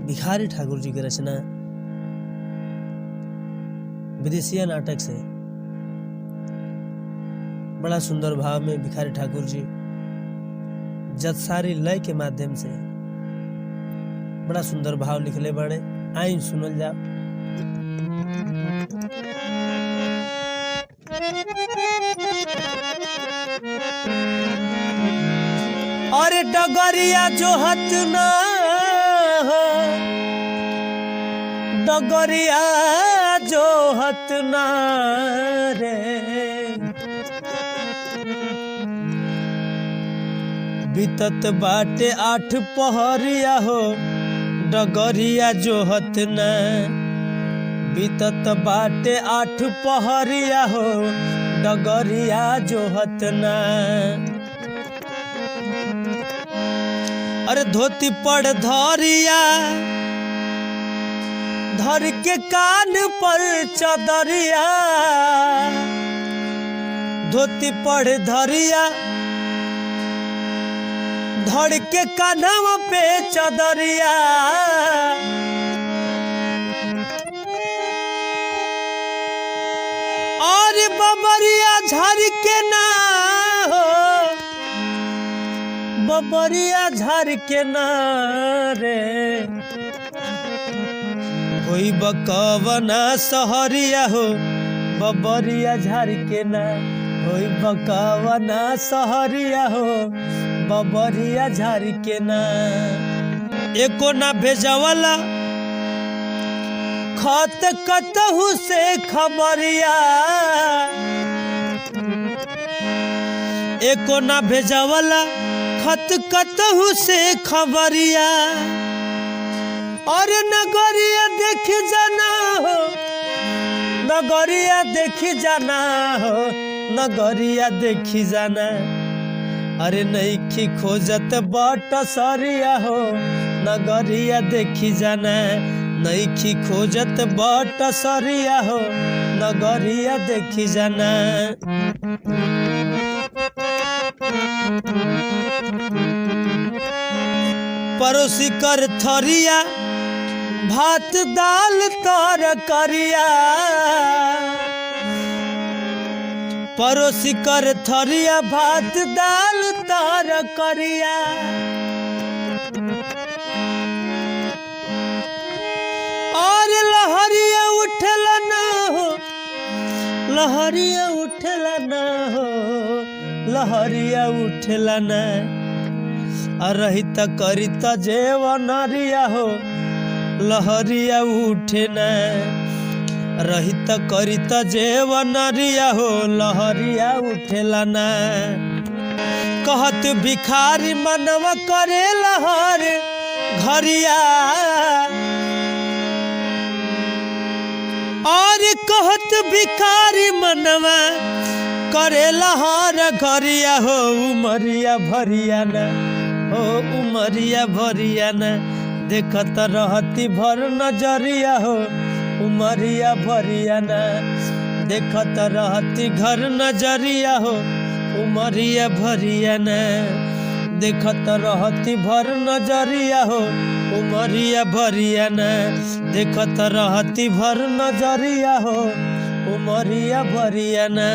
भिखारी ठाकुर जी की रचना विदेशिया नाटक से बड़ा सुंदर भाव में भिखारी ठाकुर जी जत्सारी लय के माध्यम से बड़ा सुंदर भाव लिखले बाड़े। आई सुनल जाओ। अरे डगरिया जो हत ना डगरिया जो हत ना रे बीतत बाटे 8 पहरिया हो डगरिया जो हत ना बीतत बाटे 8 पहरिया हो डगरिया जो हत ना। अरे धोती पड़ धरिया धर के कान पर चदरिया धोती पड़ धरिया धर के कानवा पे चदरिया और बबरिया झर के ना हो बबरिया झर के ना रे कोई बकवना सहरिया हो बबरिया झर के ना कोई बकवना सहरिया हो बबरिया झर के ना। एको ना भेजवला खत कतहु से खबरिया एको ना भेजवला खत कतहु से खबरिया और नगरिया देख जाना हो नगरिया देखी जाना हो नगरिया देखी जाना। अरे नईखी खोजत बाट सरिया हो नगरिया देखी जाना नईखी खोजत बाट सरिया हो नगरिया देखी जाना। परोसी कर थरिया भात दाल तर करिया परोसी कर थरिया भात दाल तर करिया और लहरिया उठला ना हो लहरिया उठला ना हो लहरिया उठला ना रहित करित जेवनरिया हो लहरिया उठे ना रहित करित जेवनरिया हो लहरिया उठेला ना। कहत भिखारी मनवा करे लहर घरिया और कहत भिखारी मनवा करे लहर घरिया हो उमरिया भरिया ना हो उमरिया भरिया ना देखत रहती भर नजरिया हो उमरिया भरिया ना देखत रहती घर नजरिया हो उमरिया भरिया ना देखत रहती भर नजरिया हो उमरिया भरिया ना देखत रहती भर नजरिया हो उमरिया भरिया ना।